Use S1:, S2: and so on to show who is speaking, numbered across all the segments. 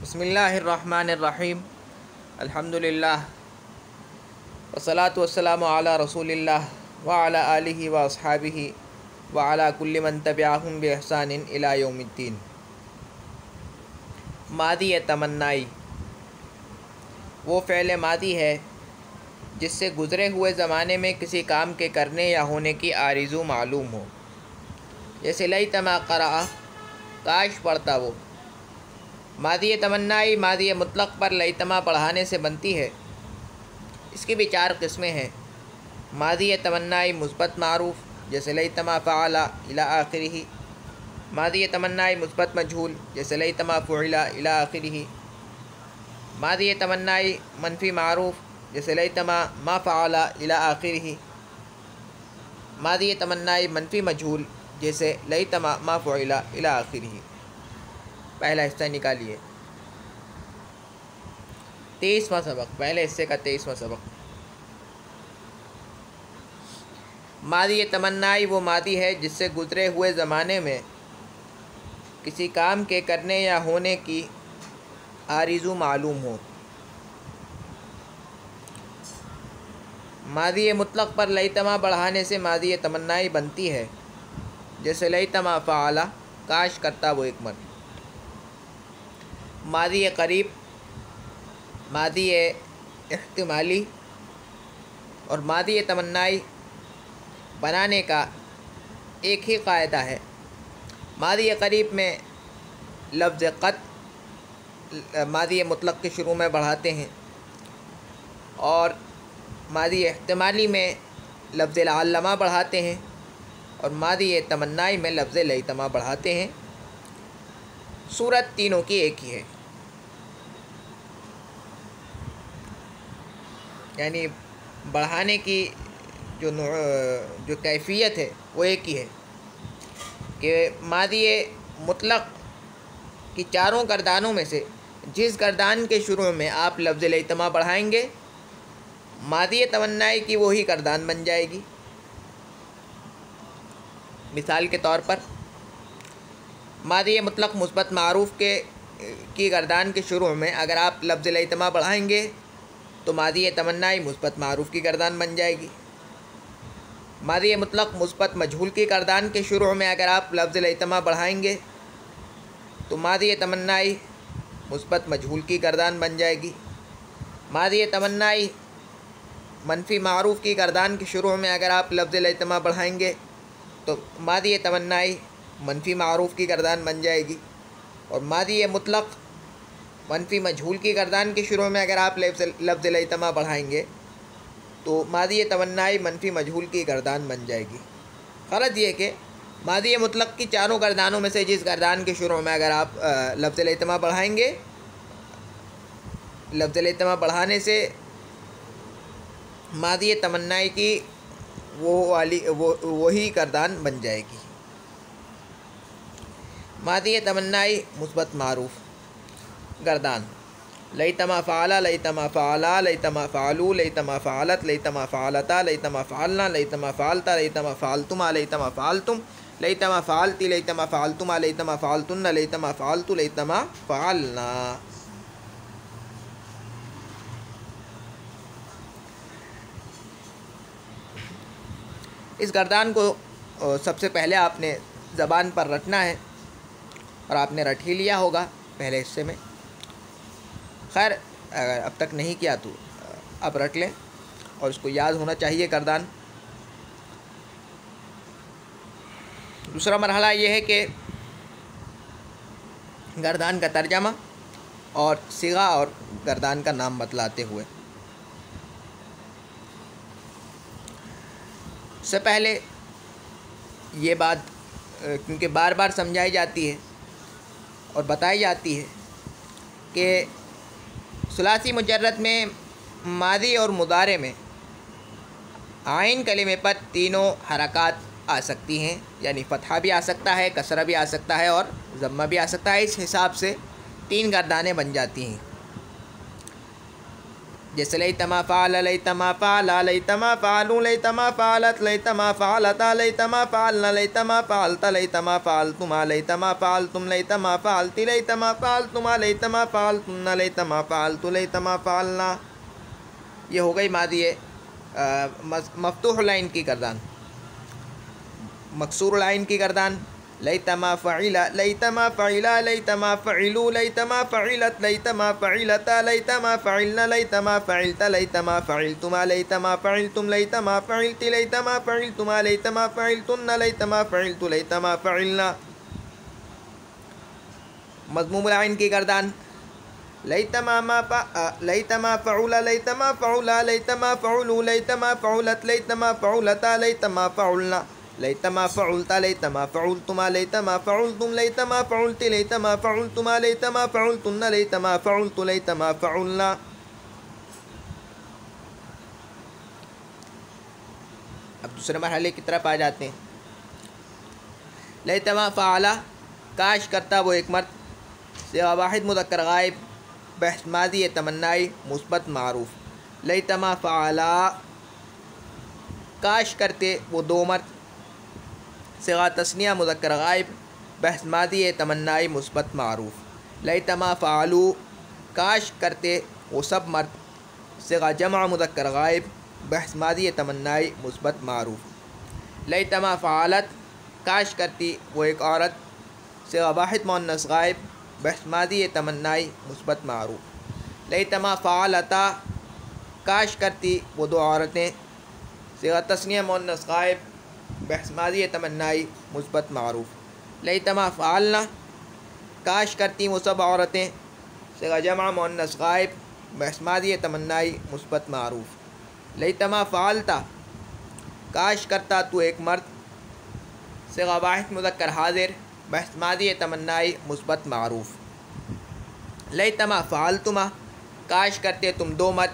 S1: بسم اللہ الرحمن الرحیم الحمدللہ والصلاة والسلام علی رسول اللہ وعلی آلہ واصحابہ وعلی کل من تبعہم بإحسان الی یوم الدین۔ ماضی تمنائی وہ فعل ماضی ہے جس سے گزرے ہوئے زمانے میں کسی کام کے کرنے یا ہونے کی آرزو معلوم ہو، جیسے لیتما قرأ، کاش پڑھتا وہ۔ ماضی تمنائی ماضی مطلق پر لیتما پڑھانے سے بنتی ہے۔ اس کی بھی چار قسمیں ہیں۔ ماضی تمنائی مثبت معروف جیسے لیتما فعل الی آخرہ، ماضی تمنائی مثبت مجہول جیسے لیتما فعل الی آخرہ، ماضی تمنائی منفی معروف جیسے لیتما ما فعل الی آخرہ، ماضی تمنائی منفی مجہول جیسے لیتما ما فعل الی آخرہ۔ پہلا حصہ نکالیے۔ 23واں سبق، پہلے حصے کا 23واں سبق۔ ماضی تمنائی وہ ماضی ہے جس سے گزرے ہوئے زمانے میں کسی کام کے کرنے یا ہونے کی آرزو معلوم ہو۔ ماضی مطلق پر لیتما بڑھانے سے ماضی تمنائی بنتی ہے، جیسے لیتما فعل، کاش کرتا وہ ایک مرد۔ ماضی قریب، ماضی احتمالی اور ماضی تمنائی بنانے کا ایک ہی قاعدہ ہے۔ ماضی قریب میں لفظ قد ماضی مطلق کے شروع میں بڑھاتے ہیں، اور ماضی احتمالی میں لفظ لعلما بڑھاتے ہیں، اور ماضی تمنائی میں لفظ لیتما بڑھاتے ہیں۔ صورت تینوں کی ایک ہی ہے، یعنی بڑھانے کی جو کیفیت ہے وہ ایک ہی ہے کہ ماضی مطلق کی چاروں گردانوں میں سے جس گردان کے شروع میں آپ لفظ لیتما بڑھائیں گے، ماضی تمنائی کی وہی گردان بن جائے گی۔ مثال کے طور پر ماضی مطلق مثبت معروف کی گردان کے شروع میں اگر آپ لفظ لیتما بڑھائیں گے تو ماضی تمنائی مثبت معروف کی گردان بن جائے گی۔ ماضی مطلق مثبت مجہول کی گردان کے شروع میں اگر آپ لفظ لیتما بڑھائیں گے تو ماضی تمنائی مثبت مجہول کی گردان بن جائے گی۔ ماضی تمنائی منفی معروف کی گردان کے شروع میں اگر آپ لفظ لیتما بڑھائیں گے تو ماضی تمنائی منفی معروف کی گردان بن جائے گی، اور ماضی مطلق منفی مجہول کی گردان کے شروع میں اگر آپ لفظ لیتما بڑھائیں گے تو ماضی تمنائی منفی مجہول کی گردان بن جائے گی۔ غرض یہ کہ ماضی مطلق کی چاروں گردانوں میں سے جس گردان کے شروع میں اگر آپ لفظ لیتما بڑھائیں گے، لفظ لیتما بڑھانے سے ماضی تمنائی کی وہی گردان بن جائے گی۔ ماضی تمنائی مثبت معروف گردان: لیتما فعل، لیتما فعلا، لیتما فعلوا، لیتما فعلت، لیتما فعلتا، لیتما فعلنا، لیتما فعلتا، لیتما فعلتما، لیتما فعلتم، لیتما فعلتی، لیتما فعلتما، لیتما فعلتن، لیتما فعلت، لیتما فعلنا۔ اس گردان کو سب سے پہلے آپ نے زبان پر رٹنا ہے، اور آپ نے رٹ ہی لیا ہوگا پہلے حصے میں۔ خیر اگر اب تک نہیں کیا تو اب رٹ لیں، اور اس کو یاد ہونا چاہیے گردان۔ دوسرا مرحلہ یہ ہے کہ گردان کا ترجمہ اور صیغہ اور گردان کا نام بتلاتے ہوئے۔ اس سے پہلے یہ بات کیونکہ بار بار سمجھائی جاتی ہے اور بتائی جاتی ہے کہ ثلاثی مجرد میں ماضی اور مضارع میں عین کلمے پر تینوں حرکات آ سکتی ہیں، یعنی فتحہ بھی آ سکتا ہے، کسرہ بھی آ سکتا ہے، اور ضمہ بھی آ سکتا ہے۔ اس حساب سے تین گردانیں بن جاتی ہیں۔ جیسے لیتما فعل لیتما فعل لیتما فعلوا لیتما فعلت لیتما فعلتا لیتما فعلنا لیتما فعلت لیتما فعلتما لیتما فعلتم لیتما فعلتی لیتما فعلتما لیتما فعلتن لیتما فعلت لیتما فعلنا. یہ ہو گئی ماضی مفتوح لائن کی گردان. مکسور لائن کی گردان لیتما فعلا لیتما فعلا لیتما فعلوا لیتما فعلت لیتما فعلتا لیتما فعلنا لیتما فعلت لیتما فعلتما لیتما فعلتم لیتما فعلتی لیتما فعلتما لیتما فعلتن لیتما فعلت لیتما فعلنا. مضموم العین کی گردان لیتما لیتما فعلا لیتما فعلا لیتما فعلوا لیتما فعلت لیتما فعلتا لیتما فعلنا لیتما فعلتا لیتما فعلتما لیتما فعلتم لیتما فعلتی لیتما فعلتما لیتما فعلتن لیتما فعلت لیتما فعلنا. اب دوسرے مرحلے کی طرف آ جاتے ہیں. لیتما فعلا کاش کرتا وہ ایک مرد صیغہ واحد مذکر غائب بحث ماضی تمنائی مثبت معروف. لیتما فعلا کاش کرتے وہ دو مرد صیغہ تثنیہ مذکر غائب بحث ماضی تمنائی مثبت معروف. لیتما فعلوا کاش کرتے وہ سب مرد صیغہ جمع مذکر غائب بحث ماضی تمنائی مثبت معروف. لیتما فعلت کاش کرتی وہ ایک عورت صیغہ واحد مؤنث غائب بحث ماضی تمنائی مثبت معروف. لیتما فعلتا کاش کرتی وہ دو عورتیں صیغہ تثنیہ مؤنث غائب بحث ماضی تمنائی مثبت معروف. لیتما فعلنا کاش کرتی وہ سب عورتیں صیغہ جمع مؤنث غائب بحث ماضی تمنائی مثبت معروف. لیتما فعلتا کاش کرتا تو ایک مرد صیغہ واحد مذکر حاضر بحث ماضی تمنائی مثبت معروف. لیتما فعلتما کاش کرتے تم دو مرد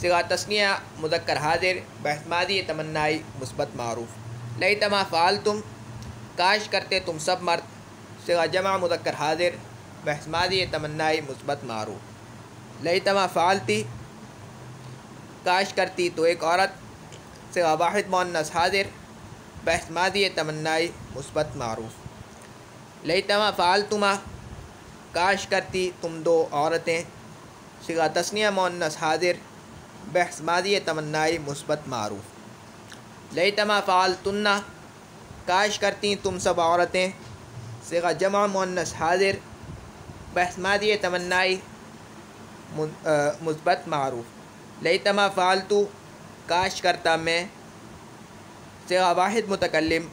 S1: صیغہ تثنیہ مذکر حاضر بحث ماضی تمنائی مثبت معروف. لیتما فعلتم کاش کرتے تم سب مرد صیغہ جمع مذکر حاضر بحث ماضی تمنائی مثبت معروف. لیتما فعلتی کاش کرتی تو ایک عورت صیغہ واحد مؤنث حاضر بحث ماضی تمنائی مثبت معروف. لیتما فعلتما کاش کرتی تم دو عورتیں صیغہ تثنیہ مؤنث حاضر بحث ماضی تمنائی مثبت معروف. لیتما فعلتن کاش کرتی تم سب عورتیں صیغہ جمع مؤنث حاضر بحث ماضی تمنائی مثبت معروف. لیتما فعلتو کاش کرتا میں صیغہ واحد متکلم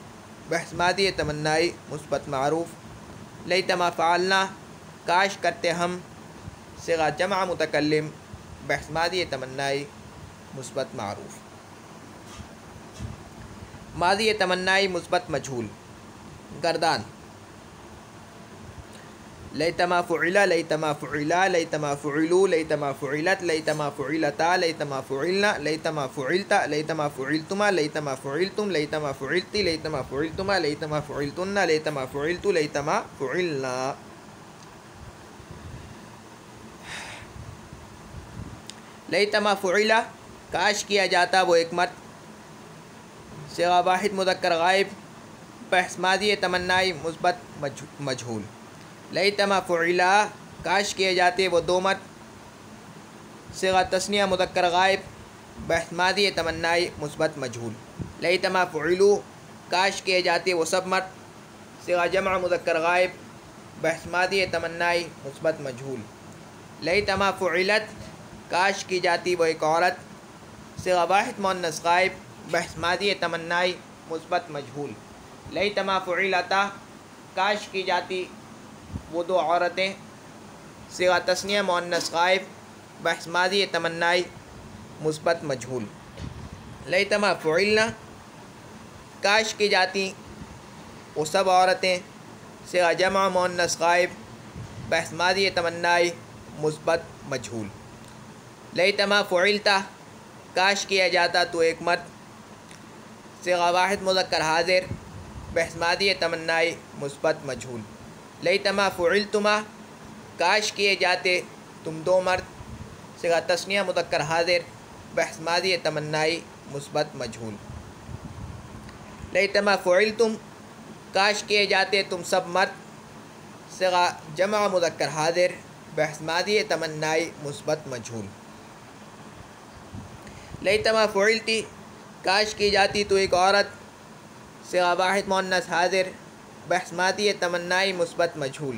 S1: بحث ماضی تمنائی مثبت معروف. لیتما فعلنا کاش کرتے ہم صیغہ جمع متکلم بحث ماضی تمنائی مثبت معروف. ماضی تمنائی مثبت مجہول گردان لیتما فعلا لیتما فعلا لیتما فعلوا لیتما فعلت لیتما فعلتا لیتما فعلنا لیتما فعلتا لیتما فعلتما لیتما فعلتم لیتما فعلتی لیتما فعلتما لیتما فعلتن لیتما فعلت لیتما فعلنا. لیتما فعلا کاش کیا جاتا وہ ایک مرد صیغہ واحد مذکر غائب بحث ماضی تمنائی مثبت مجہول. لیتما فعلا کاش کیے جاتے وہ دو مرد صیغہ تثنیہ مذکر غائب بحث ماضی تمنائی مثبت مجہول. لیتما فعلوا کاش کیے جاتے وہ سب مرد صیغہ جمع مذکر غائب بحث ماضی تمنائی مثبت مجہول. لیتما فعلت کاش کی جاتی وہ ایک عورت صیغہ واحد مؤنث غائب بحث ماضی تمنائی مثبت مجہول. لیتما فعلتا کاش کی جاتی وہ دو عورتیں صیغہ تثنیہ مؤنث غائب بحث ماضی تمنائی مثبت مجہول. لیتما فعلنا کاش کی جاتی وہ سب عورتیں صیغہ جمع مؤنث غائب بحث ماضی تمنائی مثبت مجہول. لیتما فعلتا کاش کیا جاتا تو ایک مرد صیغہ واحد مذکر حاضر بحث ماضی تمنائی مثبت مجہول. لیتما فعلتما کاش کیے جاتے تم دو مرد صیغہ تثنیہ مذکر حاضر بحث ماضی تمنائی مثبت مجہول۔ لیتما فعلتم کاش کیے جاتے تم سب مرد صیغہ جمع مذکر حاضر بحث ماضی تمنائی مثبت مجہول۔ لیتما فعلتی کاش کی جاتی تو ایک عورت صیغہ واحد مؤنث حاضر بحث ماضی تمنائی مثبت مجہول۔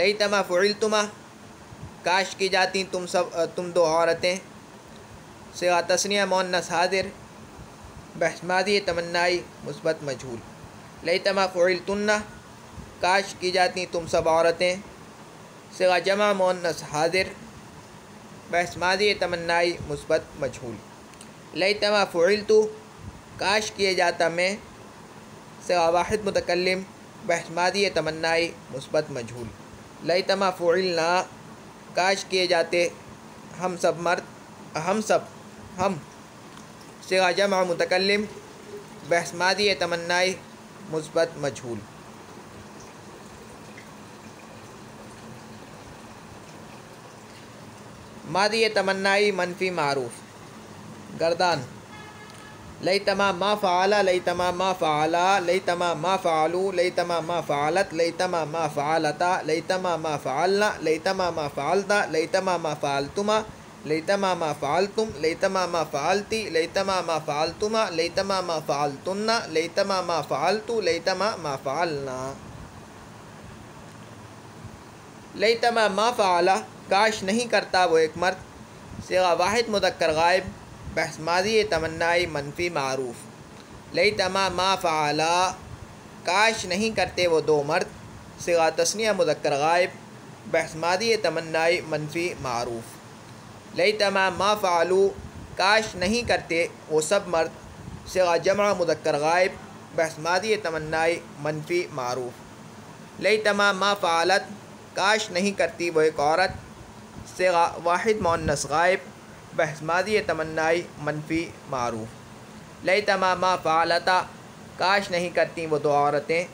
S1: لیتما فعلتما کاش کی جاتی تم دو عورتیں صیغہ تثنیہ مؤنث حاضر بحث ماضی تمنائی مثبت مجہول۔ لیتما فعلتن کاش کی جاتی تم سب عورتیں صیغہ جمع مؤنث حاضر بحث ماضی تمنائی مثبت مجہول۔ لیتما فعلتو کاش کیے جاتا میں صیغہ واحد متکلم بحث ماضی تمنائی مثبت مجہول۔ لیتما فعلنا کاش کیے جاتے ہم صیغہ جمع متکلم بحث ماضی تمنائی مثبت مجہول۔ ماضی تمنائی منفی معروف گردان لیتما ما فعل لیتما ما فعلا لیتما ما فعلوا لیتما ما فعلت لیتما ما فعلتا لیتما ما فعلنا لیتما ما فعلتا لیتما ما فعلتما لیتما ما فعلتم لیتما ما فعلتی لیتما ما فعلتما لیتما ما فعلتن لیتما ما فعلتو لیتما ما فعلنا۔ لیتما ما فعلا کاش نہیں کرتا وہ ایک مرد صیغہ واحد مذکر غائب بحث ماضی تمنائی منفی معروف۔ لیتما ما فعلا کاش نہیں کرتے وہ دو مرد صیغہ تثنیہ مذکر غائب بحث ماضی تمنائی منفی معروف۔ لیتما ما فعلو کاش نہیں کرتے وہ سب مرد صیغہ جمع مذکر غائب بحث ماضی تمنائی منفی معروف۔ لیتما ما فعلت کاش نہیں کرتی وہ ایک عورت صیغہ واحد مؤنث غائب بحث ماضی تمنائی منفی معروف۔ لیتما ما فعلتا کاش نہیں کرتی وہ دو عورتیں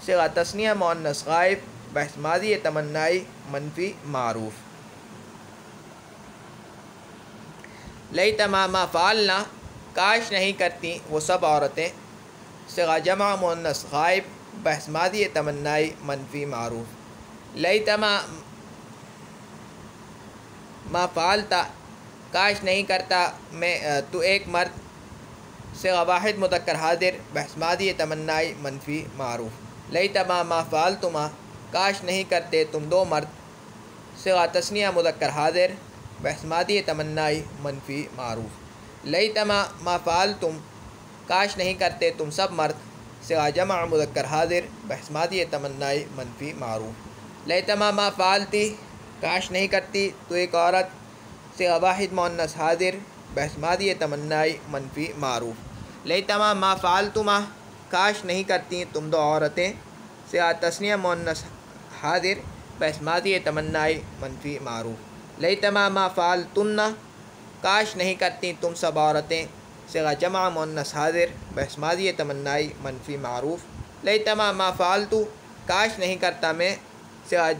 S1: صیغہ تثنیہ مؤنث غائب بحث ماضی تمنائی منفی معروف۔ لیتما ما فعلنا کاش نہیں کرتی وہ سب عورتیں صیغہ جمع مؤنث غائب بحث ماضی تمنائی منفی معروف۔ لیتما ما فعلتا کاش نہیں کرتا میں تو ایک مرد صیغہ واحد مذکر حاضر بحث ماضی تمنائی منفی معروف۔ لیتما ما فعلتما کاش نہیں کرتے تم دو مرد صیغہ تثنیہ مذکر حاضر بحث ماضی تمنائی منفی معروف۔ لیتما ما فعلتم کاش نہیں کرتے تم سب مرد صیغہ جمع مذکر حاضر بحث ماضی تمنائی منفی معروف۔ لیتما ما فعلتی کاش نہیں کرتی تو ایک عورت صیغہ واحد مؤنث حاضر بحث ماضی تمنائی منفی معروف۔ لیتما ما فعلتما کاش نہیں کرتی تم دو عورتیں صیغہ تثنیہ مؤنث حاضر بحث ماضی تمنائی منفی معروف۔ لیتما ما فعلتن کاش نہیں کرتی تم سب عورتیں صیغہ جمع مؤنث حاضر بحث ماضی تمنائی منفی معروف۔ لیتما ما فعلتو کاش نہیں کرتا میں صیغہ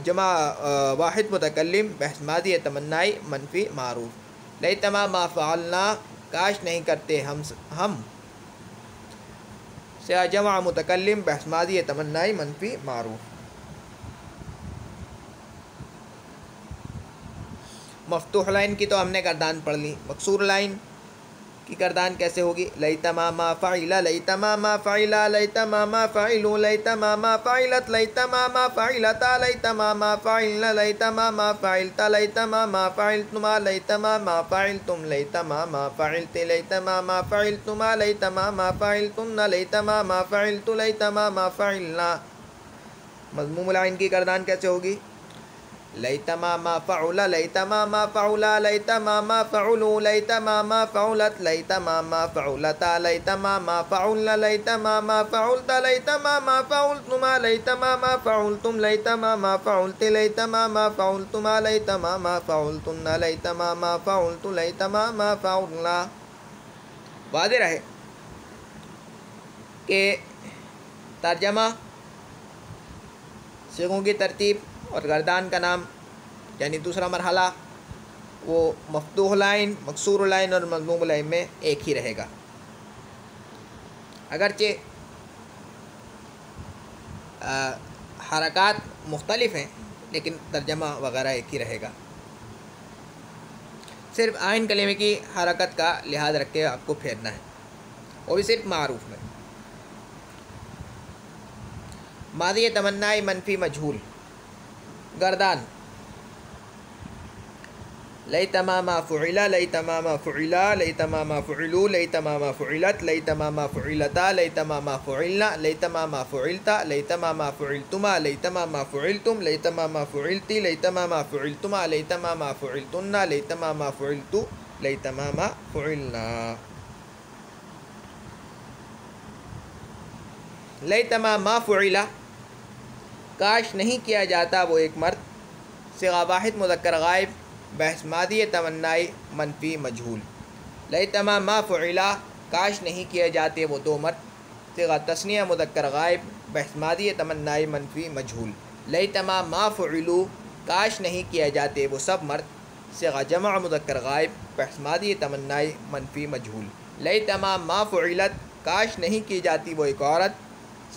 S1: جمع واحد متکلم بحث ماضی تمنائی منفی معروف۔ لیتما ما فعلنا کاش نہیں کرتے ہم صیغہ جمع متکلم بحث ماضی تمنائی منفی معروف۔ مفتوح لائن کی تو ہم نے گردان پڑھ لی، مکسور لائن کی گردان کیسے ہوگی؟ لیتما ما فعل لیتما ما فعل لیتما ما فعلوا لیتما ما فعلت لیتما ما فعلتا لیتما ما فعلنا لیتما ما فعلت لیتما ما فعلتما لیتما ما فعلتم لیتما ما فعلت لیتما ما فعلتما لیتما ما فعلتن لیتما ما فعلت لیتما ما فعلنا۔ مضموم العین کی گردان کیسے ہوگی؟ لیتما ما فعل لیتما ما فعلا لیتما ما فعلوا لیتما ما فعلت لیتما ما فعلتا لیتما ما فعلنا لیتما ما فعلت لیتما ما فعلتما لیتما ما فعلتم لیتما ما فعلت لیتما ما فعلتما لیتما ما فعلتن لیتما ما فعلت لیتما ما فعلنا۔ واضح رہے کہ ترجمہ، صیغوں کی ترتیب اور گردان کا نام یعنی دوسرا مرحلہ وہ مفتوح لائن، مکسور لائن اور مضموم لائن میں ایک ہی رہے گا، اگرچہ حرکات مختلف ہیں لیکن ترجمہ وغیرہ ایک ہی رہے گا. صرف آئین کلمے کی حرکت کا لحاظ رکھ کے آپ کو پھیرنا ہے، وہ بھی صرف معروف میں. ماضی تمنائی منفی مجہول. گردان لیتما ما فعل، لیتما ما فعلا، لیتما ما فعلوا، لیتما ما فعلت، لیتما ما فعلتا، لیتما ما فعلنا، لیتما ما فعلتا، لیتما ما فعلتما، لیتما ما فعلتم، لیتما ما فعلتی، لیتما ما فعلتما، لیتما ما فعلتن، لیتما ما فعلتو، لیتما ما فعلنا. لیتما ما فعلا، کاش نہیں کیا جاتا وہ ایک مرد. صیغہ واحد مذکر غائب، بحث ماضی تمنائی منفی مجہول. لیتما ما فعلا، کاش نہیں کیے جاتے وہ دو مرد. صیغہ تثنیہ مذکر غائب، بحث ماضی تمنائی منفی مجہول. لیتما ما فعلو، کاش نہیں کیے جاتے وہ سب مرد. صیغہ جمع مذکر غائب، بحث ماضی تمنائی منفی مجہول. لیتما ما فعلت، کاش نہیں کی جاتی وہ ایک عورت.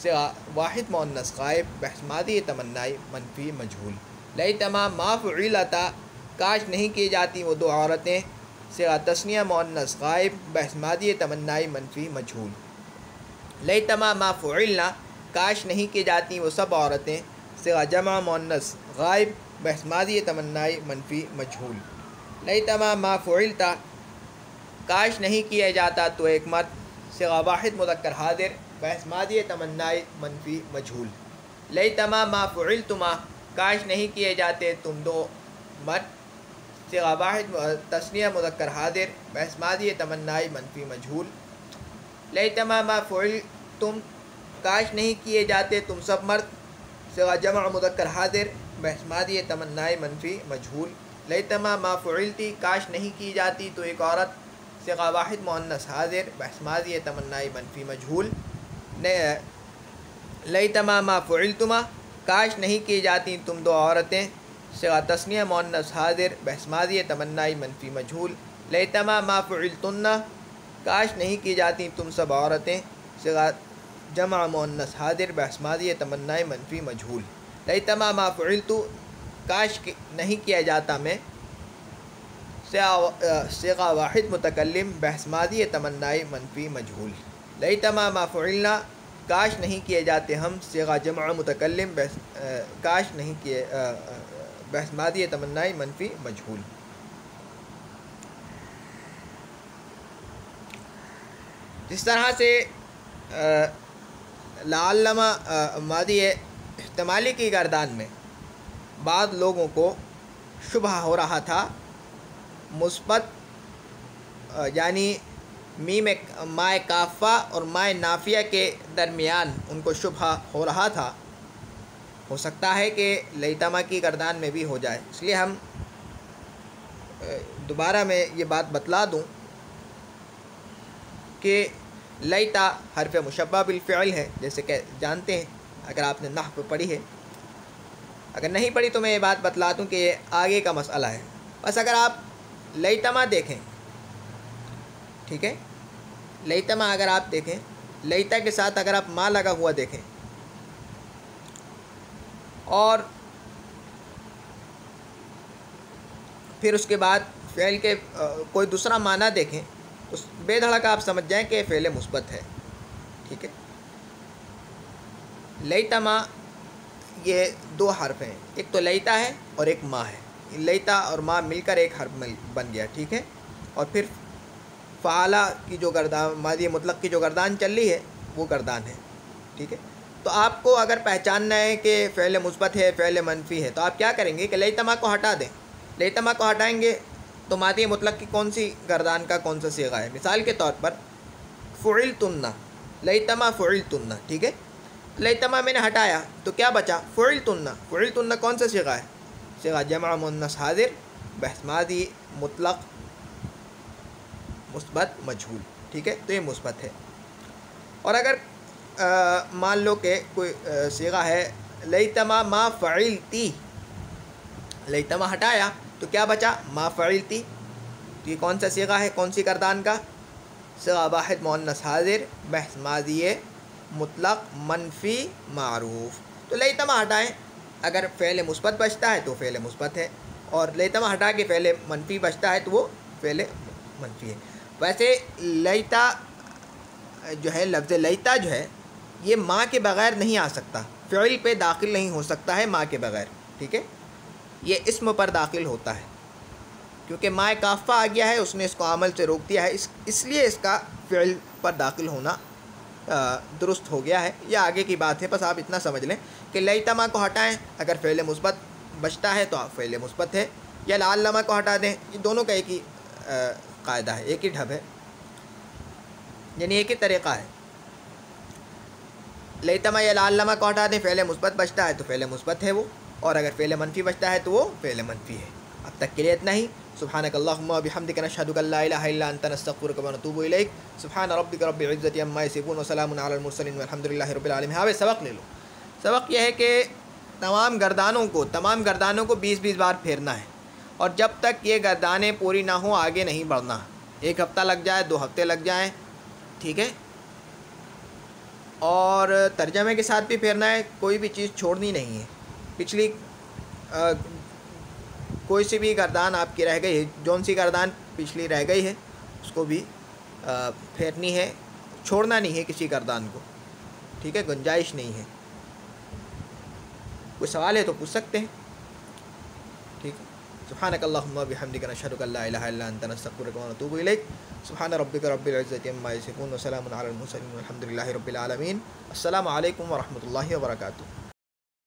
S1: صیغہ واحد مؤنث غائب، بحث ماضی تمنائی منفی مجہول. لیتما ما فعلتا، کاش نہیں کی جاتی وہ دو عورتیں. صیغہ تثنیہ مؤنث غائب، بحث ماضی تمنائی منفی مجہول. لیتما ما فعلنا، کاش نہیں کی جاتی وہ سب عورتیں. صیغہ جمع مؤنث غائب، بحث ماضی تمنائی منفی مجہول. لیتما ما فعلتا، کاش نہیں کیا جاتا تو ایک مرد. صیغہ واحد مذکر حاضر، بحث ماضی تمنائی منفی مجہول. لیتما ما فعلتما، کاش نہیں کیے جاتے تم دو مرد. صیغہ واحد تثنیہ مذکر حاضر، بحث ماضی تمنائی منفی مجہول. لیتما ما فعلتم، کاش نہیں کیے جاتے تم سب مرد. صیغہ جمع مذکر حاضر، بحث ماضی تمنائی منفی مجہول. لیتما ما فعلتی، کاش نہیں کی جاتی تو ایک عورت. صیغہ واحد مؤنث حاضر، بحث ماضی تمنائی منفی مجہول. لیتما ما فعلتما، کاش نہیں کی جاتی تم دو عورتیں. صیغہ تثنیہ مؤنث حاضر، بحث ماضی تمنائی منفی مجہول. لیتما ما فعلتن، کاش نہیں کی جاتی تم سب عورتیں. صیغہ جمع مؤنث حاضر، بحث ماضی تمنائی منفی مجہول. لیتما ما فعلتو، کاش نہیں کیا جاتا میں. صیغہ واحد متکلم، بحث ماضی تمنائی منفی مجہول. لیتما ما فعلنا، کاش نہیں کیے جاتے ہم. صیغہ جمع متکلم، کاش نہیں کیے، بحث ماضی تمنائی منفی مجہول. جس طرح سے لعلما ماضی احتمالی کی گردان میں بعض لوگوں کو شبہ ہو رہا تھا، مثبت یعنی میم مائے کافہ اور مائے نافیہ کے درمیان ان کو شبہ ہو رہا تھا. ہو سکتا ہے کہ لیتما کی گردان میں بھی ہو جائے. اس لیے ہم دوبارہ میں یہ بات بتلا دوں کہ لیتا حرف مشبہ بالفعل ہے، جیسے کہ جانتے ہیں اگر آپ نے نحو پڑھی ہے. اگر نہیں پڑھی تو میں یہ بات بتلا دوں کہ یہ آگے کا مسئلہ ہے. بس اگر آپ لیتما دیکھیں، ٹھیک ہے، لیتما اگر آپ دیکھیں، لیتا کے ساتھ اگر آپ ما لگا ہوا دیکھیں اور پھر اس کے بعد فعل کے کوئی دوسرا معنی دیکھیں تو بے دھڑک آپ سمجھ جائیں کہ فعل مثبت ہے. ٹھیک ہے، لیتما یہ دو حرف ہیں، ایک تو لیتا ہے اور ایک ما ہے. لیتا اور ما مل کر ایک حرف بن گیا. ٹھیک ہے، اور پھر فعلا کی جو گردان ماضی مطلق کی جو گردان چل رہی ہے وہ گردان ہے. ٹھیک ہے، تو آپ کو اگر پہچاننا ہے کہ فعل مثبت ہے فعل منفی ہے تو آپ کیا کریں گے کہ لیتما کو ہٹا دیں. لیتما کو ہٹائیں گے تو ماضی مطلق کی کون سی گردان کا کون سا صیغہ ہے. مثال کے طور پر فعلتن، لیتما فعلتن. ٹھیک ہے، لیتما میں نے ہٹایا تو کیا بچا؟ فعلتن. فعلتن کون سا صیغہ ہے؟ صیغہ جمع مؤنث حاضر، بحث ماضی مطلق مثبت مجہول. ٹھیک ہے، تو یہ مثبت ہے. اور اگر مان لو کہ کوئی صیغہ ہے لیتما ما فعلتی، لیتما ہٹایا تو کیا بچا؟ ما فعلتی، تو یہ کون سا صیغہ ہے، کون سی گردان کا؟ صیغہ واحد مؤنث حاضر، بحث ماضی مطلق منفی معروف۔ تو لیتما ہٹائیں، اگر فعل مثبت بچتا ہے تو فعل مثبت ہے، اور لیتما ہٹا کے فعل منفی بچتا ہے تو وہ فعل منفی ہے۔ ویسے لیتا جو ہے، لفظ لیتا جو ہے یہ ماں کے بغیر نہیں آ سکتا، فعل پہ داخل نہیں ہو سکتا ہے ماں کے بغیر، ٹھیک ہے؟ یہ اسم پر داخل ہوتا ہے، کیونکہ ماء کافہ آ گیا ہے، اس نے اس کو عمل سے روک دیا ہے، اس لیے اس کا فعل پر داخل ہونا درست ہو گیا ہے۔ یہ آگے کی بات ہے، بس آپ اتنا سمجھ لیں کہ لیتما کو ہٹائیں، اگر فعل مثبت بچتا ہے تو فعل مثبت ہے، یا لعلما کو ہٹا دیں، یہ دونوں کا ایک ہی قاعدہ ہے، ایک ہی ڈھب ہے، یعنی ایک ہی طریقہ ہے۔ لیتما یا لعلما کو ہٹا دیں، فعل مثبت بچتا ہے تو فعل مثبت ہے وہ، اور اگر فعل منفی بچتا ہے تو وہ فعل منفی ہے۔ اب تک کے لیے اتنا ہی۔ سبحانک اللہم و بحمدک، نشہد ان لا الہ الا انت، نستغفرک و نتوب الیک۔ سبحان ربک رب العزۃ عما یصفون وسلام علی المرسلین والحمد للہ رب العالمین۔ ہاں سبق لے لو۔ سبق یہ ہے کہ تمام گردانوں کو 20 بار پھیرنا ہے، اور جب تک یہ گردانیں پوری نہ ہوں آگے نہیں بڑھنا۔ 1 ہفتہ لگ جائے، 2 ہفتے لگ جائیں، ٹھیک ہے؟ اور ترجمے کے ساتھ بھی پھیرنا ہے، کوئی بھی چیز چھوڑنی نہیں ہے۔ پچھلی کوئی سی بھی گردان آپ کی رہ گئی ہے، جون سی گردان پچھلی رہ گئی ہے اس کو بھی پھیرنی ہے، چھوڑنا نہیں ہے کسی گردان کو، ٹھیک ہے؟ گنجائش نہیں ہے۔ کوئی سوال ہے تو پوچھ سکتے ہیں، ٹھیک ہے؟ سبحانک اللہم و بحمدک، نشہد ان لا الہ الا انت، نستغفرک و نتوب الیک۔ سبحان ربک رب العزۃ عما یصفون وسلام علی المرسلین والحمد للہ رب العالمین۔ السلام علیکم ورحمۃ اللہ وبرکاتہ۔